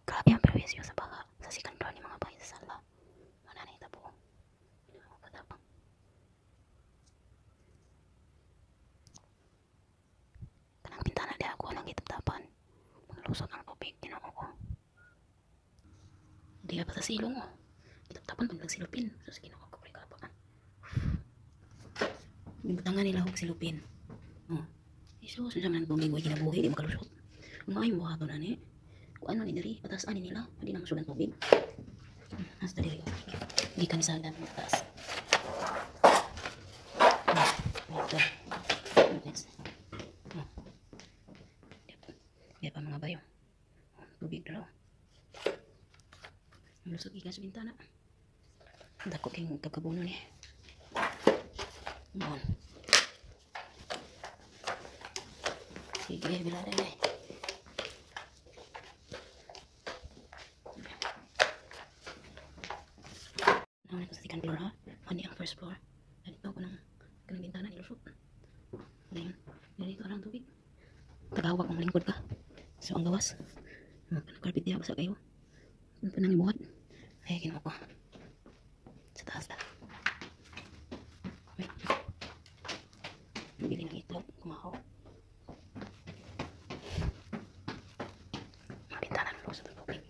Grabe ang perwisyo sa baha sa sikandro ni mga bahay sa sala. Mananay tabo. Patapang. Kanang pintana di ako nang itap-tapan. Maglusot ang tubig, ginoo ko. Di pa sa silong oh. Itap-tapan pag nagsilupin. Sus, ginoo ko pa. Bibutangan nila og silupin. Oh. Isus, sa man tubig, way kinabuhi, di makalusot. Ang maayong buhaton ani. Kung ano ni diri, patas ani nila, pwede nang sudan tubig. Hasta diri. Gikan sa dalan patas. Ito. Next. Di pa mga bayo. Tubig daw. Lusot gikan sa bintana. Dako king kakabuno ni. Bon. Sige, bilada na. Naman ko sa second floor ha. Hani ang first floor. Dito ko ng kanang bintana nilusot. Ngayon, dito lang tubig. Tagawag ang lingkod ka. So ang gawas. Carpet niya basa kayo. Ano pa nang ibuhat? Ay, ginawa ko. Sa taas na. Wait. Bili ng itlog. Kumahaw. Mga bintana ng lusa ng tubig.